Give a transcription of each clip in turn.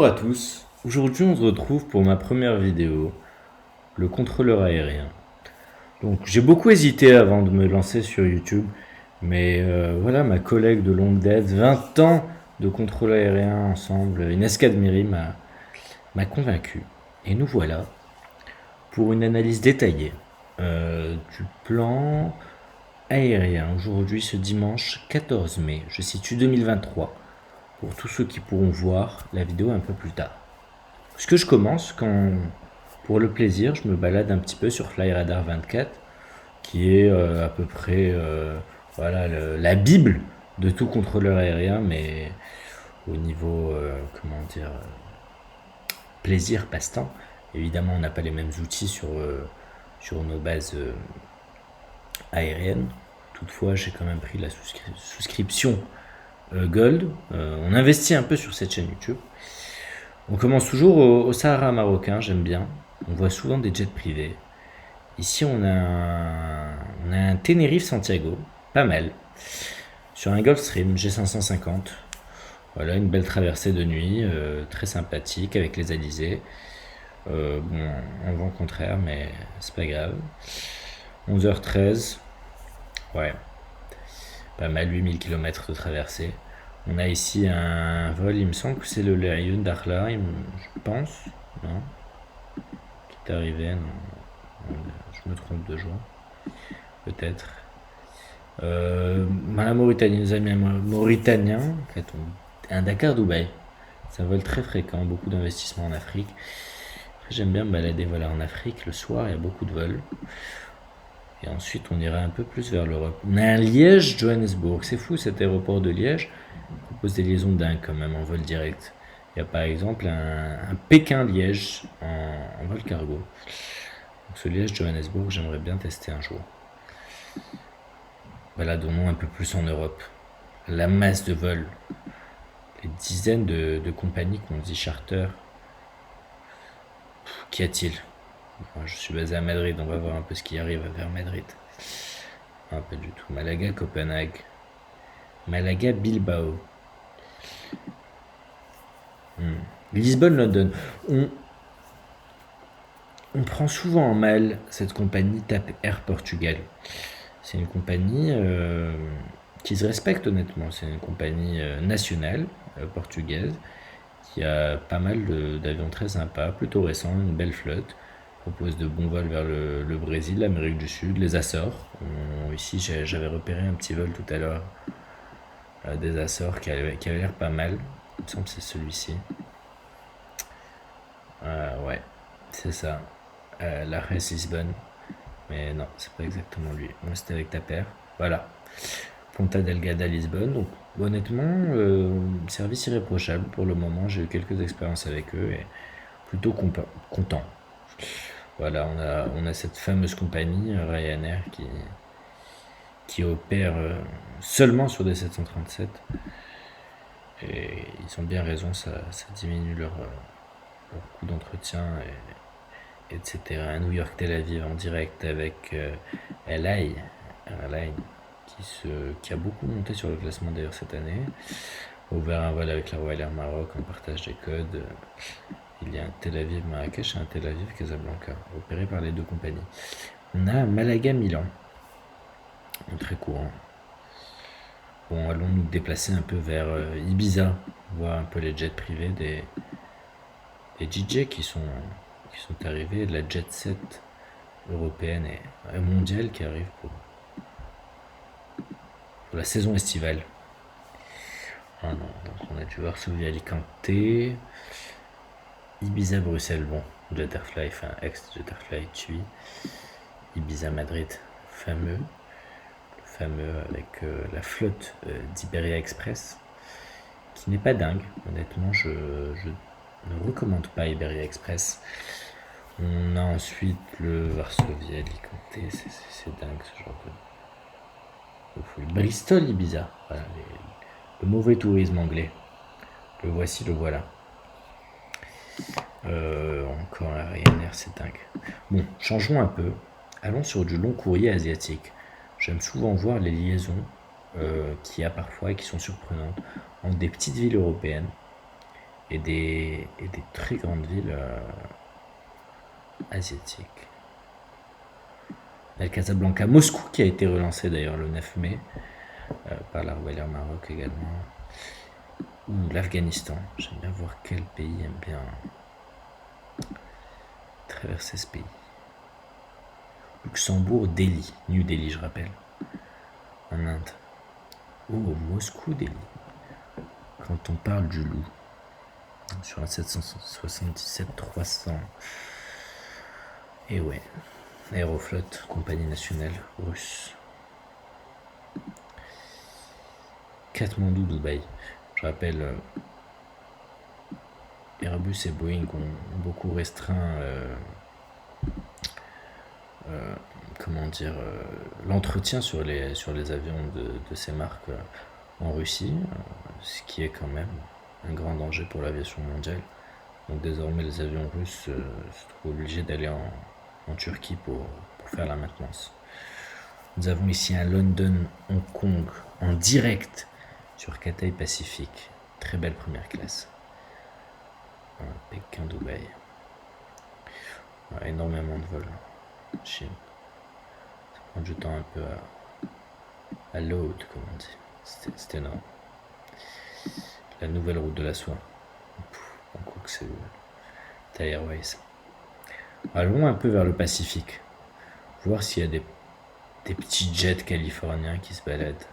Bonjour à tous, aujourd'hui on se retrouve pour ma première vidéo, le contrôleur aérien. Donc j'ai beaucoup hésité avant de me lancer sur YouTube, mais voilà, ma collègue de longue date, 20 ans de contrôle aérien ensemble, Inès Kadmiri m'a convaincu. Et nous voilà pour une analyse détaillée du plan aérien aujourd'hui ce dimanche 14 mai, je situe 2023, pour tous ceux qui pourront voir la vidéo un peu plus tard. Ce que je commence quand, pour le plaisir, je me balade un petit peu sur Flyradar 24, qui est à peu près voilà, la Bible de tout contrôleur aérien, mais au niveau, comment dire, plaisir, passe-temps. Évidemment, on n'a pas les mêmes outils sur nos bases aériennes. Toutefois, j'ai quand même pris la souscription Gold. On investit un peu sur cette chaîne YouTube. On commence toujours au Sahara marocain, j'aime bien. On voit souvent des jets privés. Ici, on a un Tenerife Santiago, pas mal. Sur un Gulfstream G550. Voilà, une belle traversée de nuit, très sympathique avec les alizés. Bon, en vent contraire, mais c'est pas grave. 11h13. Ouais, pas mal, 8000 km de traversée. On a ici un vol, il me semble que c'est le Lyon d'Arla, je pense, non, qui est arrivé, non, je me trompe de jour, peut-être. La Mauritanie, nos amis mauritaniens, en fait, un Dakar-Dubaï. C'est un vol très fréquent, beaucoup d'investissements en Afrique. Après, j'aime bien me balader voilà, en Afrique, le soir, il y a beaucoup de vols. Et ensuite, on ira un peu plus vers l'Europe. On a un Liège-Johannesburg. C'est fou cet aéroport de Liège. Il propose des liaisons dingues quand même en vol direct. Il y a par exemple un Pékin-Liège en vol cargo. Donc ce Liège-Johannesburg, j'aimerais bien tester un jour. Baladons-nous un peu plus en Europe. La masse de vols. Les dizaines de compagnies qu'on dit charter. Qu'y a-t-il? Moi, je suis basé à Madrid, on va voir un peu ce qui arrive vers Madrid. Ah, pas du tout. Malaga, Copenhague. Malaga, Bilbao. Lisbonne, London. On prend souvent en mal cette compagnie TAP Air Portugal. C'est une compagnie qui se respecte honnêtement. C'est une compagnie nationale portugaise qui a pas mal d'avions très sympas, plutôt récents, une belle flotte. Propose de bons vols vers le Brésil, l'Amérique du Sud, les Açores. Ici, j'avais repéré un petit vol tout à l'heure des Açores qui avait l'air pas mal. Il me semble que c'est celui-ci. Ouais, c'est ça. La Res Lisbonne. Mais non, c'est pas exactement lui. Moi, c'était avec ta paire. Voilà. Ponta Delgada, Lisbonne. Donc, honnêtement, service irréprochable pour le moment. J'ai eu quelques expériences avec eux et plutôt content. Voilà, on a cette fameuse compagnie, Ryanair, qui opère seulement sur des 737. Et ils ont bien raison, ça diminue leur coût d'entretien, etc. New York Tel Aviv en direct avec LA Airline, qui a beaucoup monté sur le classement d'ailleurs cette année. Ouvert un vol avec la Royal Air Maroc en partage des codes. Il y a un Tel Aviv Marrakech et un Tel Aviv Casablanca, opéré par les deux compagnies. On a Malaga Milan, très courant. Bon, allons nous déplacer un peu vers Ibiza, voir un peu les jets privés des DJ qui sont arrivés, de la jet set européenne et mondiale qui arrive pour la saison estivale. Ah non, donc on a dû voir Varsovie-Alicante, Ibiza-Bruxelles, bon, Jetterfly, enfin ex-Jetterfly, TUI, Ibiza-Madrid, fameux avec la flotte d'Iberia Express, qui n'est pas dingue, honnêtement, je ne recommande pas Iberia Express. On a ensuite le Varsovie-Alicante, c'est dingue ce genre de folie. Bristol Ibiza, voilà, le mauvais tourisme anglais. Le voici, le voilà. Encore un Ryanair, c'est dingue. Bon, changeons un peu. Allons sur du long courrier asiatique. J'aime souvent voir les liaisons qu'il y a parfois et qui sont surprenantes entre des petites villes européennes et des très grandes villes asiatiques. Il y a le Casablanca, Moscou qui a été relancé d'ailleurs le 9 mai par la Rebelle Maroc également. Ou l'Afghanistan. J'aime bien voir quel pays aime bien traverser ce pays. Luxembourg, Delhi. New Delhi, je rappelle. En Inde. Oh, Moscou, Delhi. Quand on parle du loup. Sur un 777-300. Et ouais. Aeroflot, compagnie nationale russe. Katmandou, Dubaï. Je rappelle, Airbus et Boeing ont beaucoup restreint comment dire, l'entretien sur les avions de ces marques en Russie, ce qui est quand même un grand danger pour l'aviation mondiale. Donc désormais les avions russes se trouvent obligés d'aller en Turquie pour faire la maintenance. Nous avons ici un London Hong Kong en direct sur Cathay Pacific. Très belle première classe. Pékin, Dubaï. Énormément de vols. Chine. Ça prend du temps un peu à load, comme on dit. C'est énorme. La nouvelle route de la soie. On croit que c'est Thai Airways. Allons un peu vers le Pacifique. Voir s'il y a des petits jets californiens qui se baladent.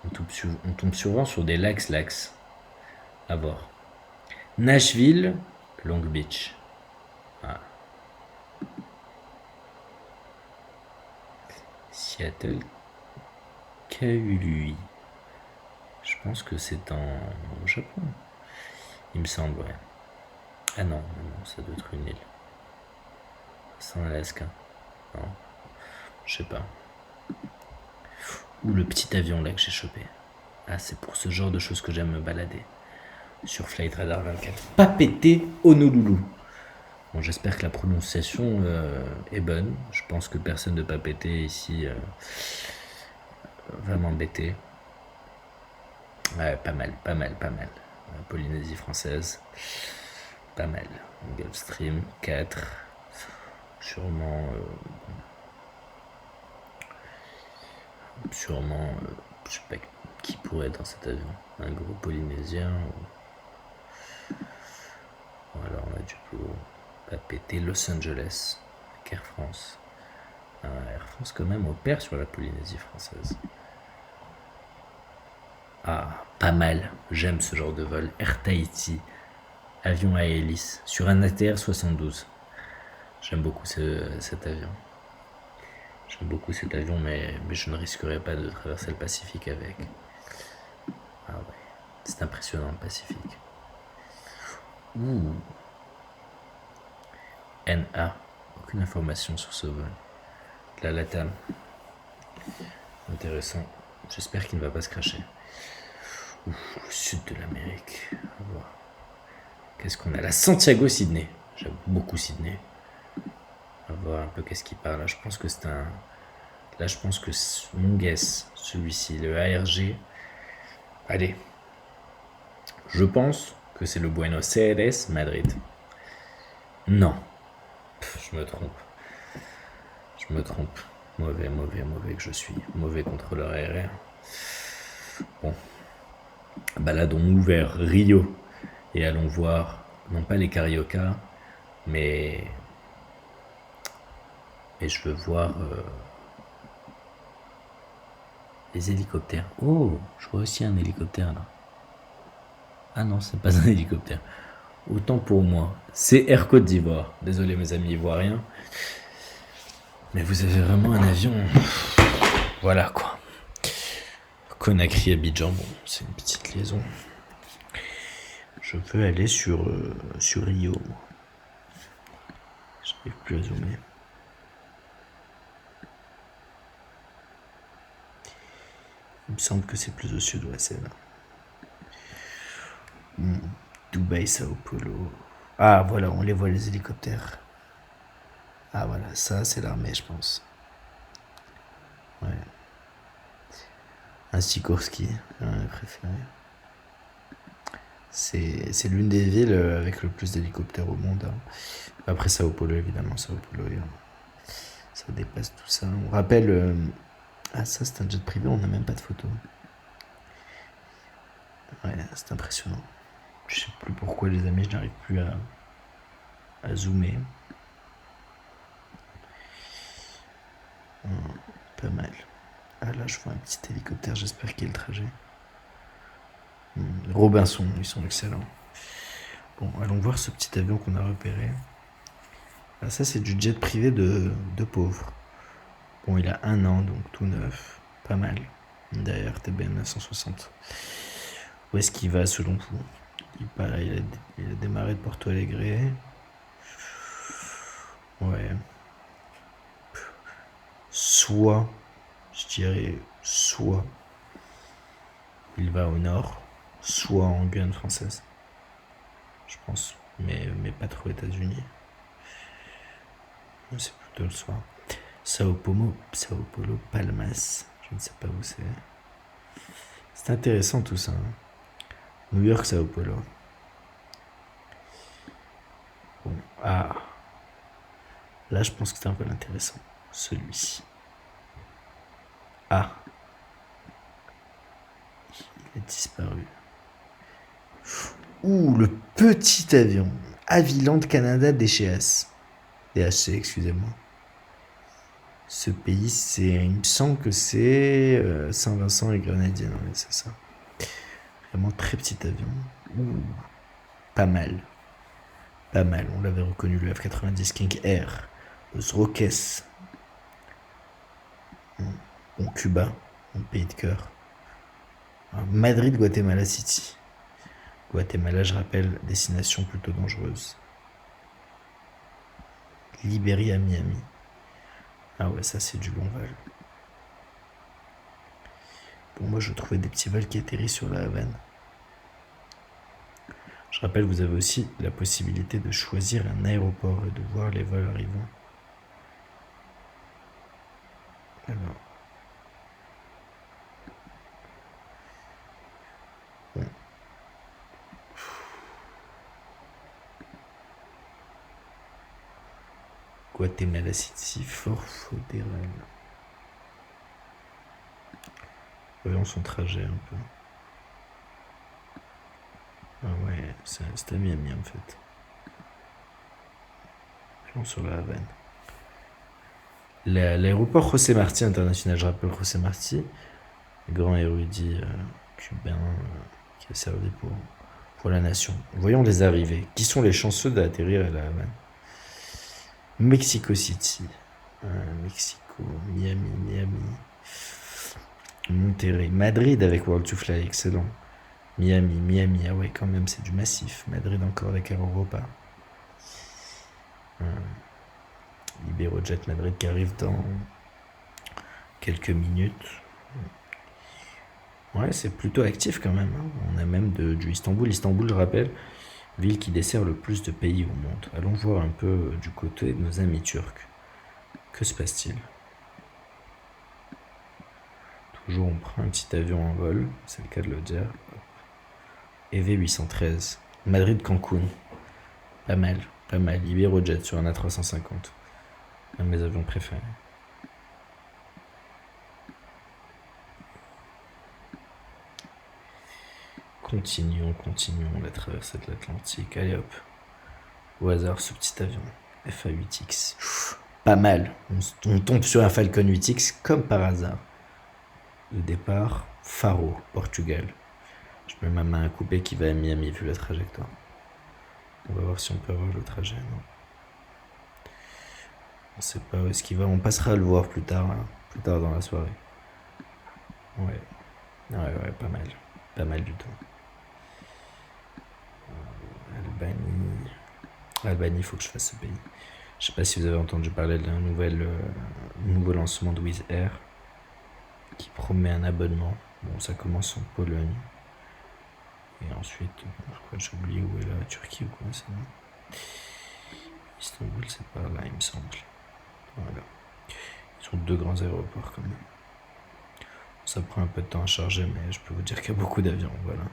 On tombe souvent sur des lacs. À voir. Nashville, Long Beach. Ah. Seattle, Kaului. Je pense que c'est au Japon. Il me semble, ouais. Ah non, ça doit être une île. C'est en Alaska. Non, je sais pas. Ou le petit avion là que j'ai chopé. Ah, c'est pour ce genre de choses que j'aime me balader. Sur Flight Radar 24. Papeete Honolulu. Bon, j'espère que la prononciation est bonne. Je pense que personne de Papeete ici va m'embêter. Ouais, pas mal. La Polynésie française. Pas mal. Gulfstream 4. Sûrement. Je sais pas qui pourrait être dans cet avion. Un gros polynésien ou alors on a du coup Papeete Los Angeles avec Air France. Air France quand même opère sur la Polynésie française. Ah, pas mal. J'aime ce genre de vol. Air Tahiti, avion à hélice sur un ATR 72. J'aime beaucoup cet avion. Mais je ne risquerais pas de traverser le Pacifique avec. Ah ouais, c'est impressionnant le Pacifique. Ouh. NA, aucune information sur ce vol. La Latam. Intéressant. J'espère qu'il ne va pas se cracher. Ouh, le sud de l'Amérique. On va voir. Qu'est-ce qu'on a là? Santiago-Sydney. J'aime beaucoup Sydney. On va voir un peu qu'est-ce qu'il parle là. Je pense que c'est un. Là, je pense que mon guess, celui-ci, le ARG. Allez. Je pense que c'est le Buenos Aires, Madrid. Non. Je me trompe. Mauvais que je suis. Mauvais contrôleur aérien. Bon. Baladons-nous vers Rio. Et allons voir, non pas les Carioca, mais je veux voir les hélicoptères. Oh, je vois aussi un hélicoptère là. Ah non, c'est pas un hélicoptère. Autant pour moi. C'est Air Côte d'Ivoire. Désolé mes amis ivoiriens. Mais vous avez vraiment un avion. Voilà quoi. Conakry, Abidjan, bon, c'est une petite liaison. Je veux aller sur Rio. Je n'arrive plus à zoomer. Il me semble que c'est plus au sud, ouais, c'est là. Dubaï, Sao Paulo. Ah, voilà, on les voit les hélicoptères. Ah, voilà, ça, c'est l'armée, je pense. Ouais. Un Sikorsky, un préféré. C'est l'une des villes avec le plus d'hélicoptères au monde, hein. Après Sao Paulo, évidemment, Sao Paulo, ça dépasse tout ça. On rappelle... Ah, ça, c'est un jet privé, on n'a même pas de photo. Ouais, c'est impressionnant. Je sais plus pourquoi, les amis, je n'arrive plus à zoomer. Pas mal. Ah là, je vois un petit hélicoptère, j'espère qu'il y a le trajet. Robinson, ils sont excellents. Bon, allons voir ce petit avion qu'on a repéré. Ah, ça, c'est du jet privé de pauvre. Bon, il a 1 an, donc tout neuf. Pas mal. D'ailleurs, TBM 960. Où est-ce qu'il va, selon vous? Il a démarré de Porto Alegre. Ouais. Soit, je dirais, soit il va au nord, soit en Guyane française. Je pense. Mais pas trop États-Unis. C'est plutôt le soir. Sao Paulo, Palmas. Je ne sais pas où c'est. C'est intéressant tout ça, hein. New York, Sao Paulo. Bon, ah. Là, je pense que c'est un peu intéressant. Celui-ci. Ah. Il a disparu. Ouh, le petit avion. Havilland Canada DHC, excusez-moi. Ce pays, il me semble que c'est Saint-Vincent et Grenadines, ouais, c'est ça. Vraiment très petit avion. Ouh, pas mal. Pas mal, on l'avait reconnu, le F-90 King Air. Los Roques. Bon, Cuba, mon pays de cœur. Madrid, Guatemala City. Guatemala, je rappelle, destination plutôt dangereuse. Libéria, Miami. Ah ouais, ça c'est du long vol. Bon, moi je trouvais des petits vols qui atterrissent sur la Havane. Je rappelle, vous avez aussi la possibilité de choisir un aéroport et de voir les vols arrivant. Alors. Bon. Guatemala City, Fort Federal. Voyons son trajet un peu. Ah ouais, c'est à Miami en fait. Voyons sur la Havane. L'aéroport José Marti international, je rappelle José Marti, grand érudit cubain qui a servi pour la nation. Voyons les arrivées. Qui sont les chanceux d'atterrir à la Havane? Mexico City, Mexico, Miami, Monterrey, Madrid avec World to Fly, excellent. Miami, ah ouais, quand même, c'est du massif. Madrid encore avec Air Europa. Iberojet Madrid qui arrive dans quelques minutes. Ouais, c'est plutôt actif quand même, hein. On a même du Istanbul. Istanbul, je rappelle, ville qui dessert le plus de pays au monde. Allons voir un peu du côté de nos amis turcs. Que se passe-t-il? Toujours, on prend un petit avion en vol, c'est le cas de le dire. EV 813, Madrid-Cancun. Pas mal. Iberojet sur un A350. Un de mes avions préférés. Continuons la traversée de l'Atlantique. Allez hop. Au hasard, ce petit avion. FA-8X. Pas mal. On tombe sur un Falcon 8X comme par hasard. Le départ, Faro, Portugal. Je mets ma main à couper qui va à Miami vu la trajectoire. On va voir si on peut avoir le trajet. Non. On sait pas où est-ce qu'il va. On passera à le voir plus tard dans la soirée. Ouais, pas mal. Pas mal du tout. Albanie, il faut que je fasse ce pays. Je sais pas si vous avez entendu parler d'un nouveau lancement de Wizz Air qui promet un abonnement. Bon, ça commence en Pologne. Et ensuite, je crois que j'ai oublié où est la Turquie ou quoi, c'est bon. Istanbul, c'est par là, il me semble. Voilà. Ils ont 2 grands aéroports quand même. Ça prend un peu de temps à charger, mais je peux vous dire qu'il y a beaucoup d'avions, voilà.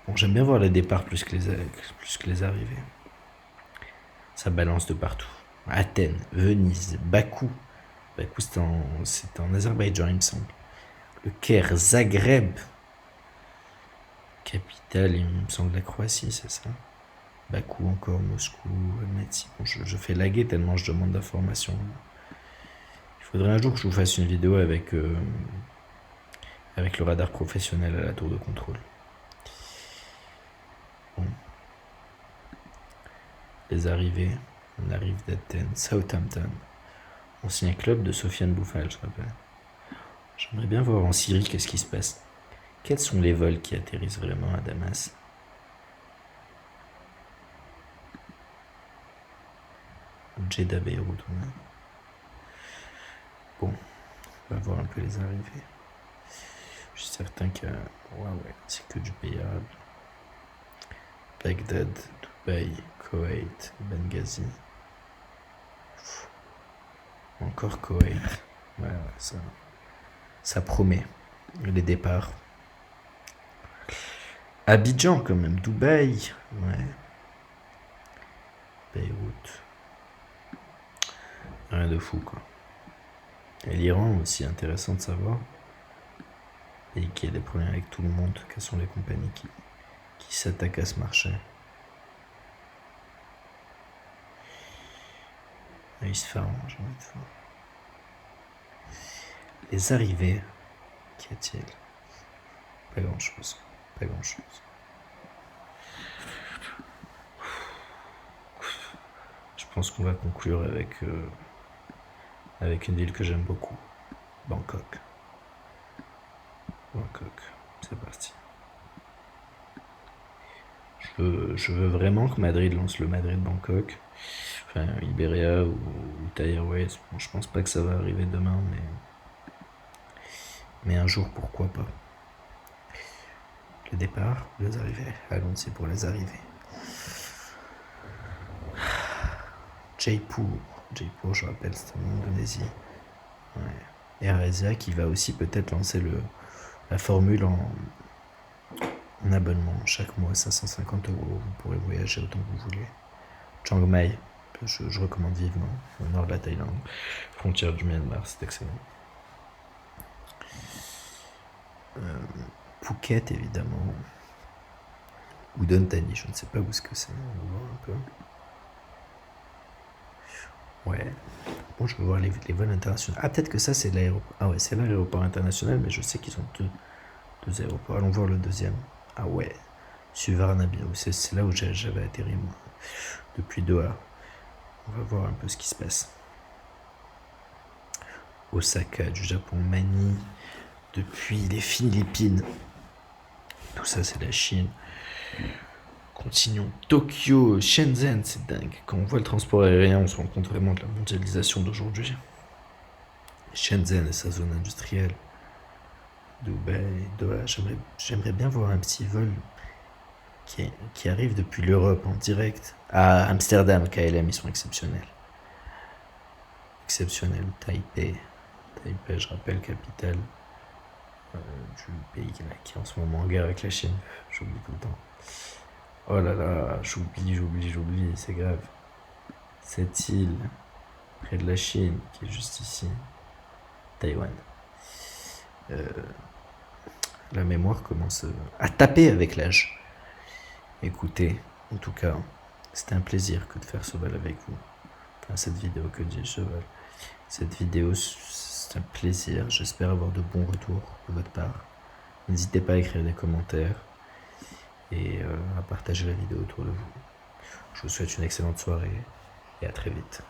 Bon, j'aime bien voir les départs plus que les arrivées. Ça balance de partout. Athènes, Venise, Bakou. Bakou, c'est en Azerbaïdjan, il me semble. Le Caire, Zagreb. Capitale, il me semble, de la Croatie, c'est ça. Bakou encore, Moscou, Almaty. Bon, je fais laguer tellement je demande d'informations. Il faudrait un jour que je vous fasse une vidéo avec le radar professionnel à la tour de contrôle. Bon. Les arrivées. On arrive d'Athènes, Southampton. Ancien club de Sofiane Bouffal, je rappelle. J'aimerais bien voir en Syrie qu'est-ce qui se passe. Quels sont les vols qui atterrissent vraiment à Damas? Jeddah, Beyrouth, on a. Bon, on va voir un peu les arrivées. Je suis certain que ouais, c'est que du payable. Bagdad, Dubaï, Koweït, Benghazi. Encore Koweït. Ouais, ça promet. Les départs. Abidjan quand même, Dubaï. Ouais. Beyrouth. Rien de fou quoi. Et l'Iran aussi, intéressant de savoir. Et qu'il y a des problèmes avec tout le monde. Quelles sont les compagnies qui s'attaquent à ce marché? Isfahan, j'ai envie de voir. Les arrivées. Qu'y a-t-il? Pas grand chose. Pas grand chose. Je pense qu'on va conclure avec une ville que j'aime beaucoup. Bangkok. Bangkok. C'est parti. Je veux vraiment que Madrid lance le Madrid-Bangkok. Enfin, Iberia ou Thai Airways. Bon, je pense pas que ça va arriver demain, mais un jour, pourquoi pas. Le départ, les arrivées. Allons-y pour les arrivées. Jaipur, je rappelle, c'est en Indonésie. Ouais. Air Asia qui va aussi peut-être lancer la formule en abonnement. Chaque mois, 550 €. Vous pourrez voyager autant que vous voulez. Chiang Mai, je recommande vivement. Au nord de la Thaïlande, frontière du Myanmar, c'est excellent. Phuket, évidemment. Udon Thani, je ne sais pas où ce que c'est. On va voir un peu. Ouais. Bon, je veux voir les vols internationaux. Ah, peut-être que ça, c'est l'aéroport. Ah ouais, c'est l'aéroport international, mais je sais qu'ils ont deux aéroports. Allons voir le deuxième. Ah ouais. Suvarnabhumi. C'est là où j'avais atterri, moi. Depuis Doha. On va voir un peu ce qui se passe. Osaka, du Japon. Mani. Depuis les Philippines. Tout ça, c'est la Chine. Continuons. Tokyo, Shenzhen, c'est dingue. Quand on voit le transport aérien, on se rend compte vraiment de la mondialisation d'aujourd'hui. Shenzhen et sa zone industrielle. Dubaï, Doha. J'aimerais bien voir un petit vol qui arrive depuis l'Europe en direct. À Amsterdam, KLM, ils sont exceptionnels. Exceptionnels. Taipei, je rappelle, capitale du pays qui est en ce moment en guerre avec la Chine. J'oublie tout le temps. Oh là là, j'oublie, c'est grave. Cette île, près de la Chine, qui est juste ici, Taïwan. La mémoire commence à taper avec l'âge. Écoutez, en tout cas, c'était un plaisir que de faire ce vol avec vous. Enfin, cette vidéo, que dis-je, ce vol. Cette vidéo, c'est un plaisir. J'espère avoir de bons retours de votre part. N'hésitez pas à écrire des commentaires et à partager la vidéo autour de vous. Je vous souhaite une excellente soirée et à très vite.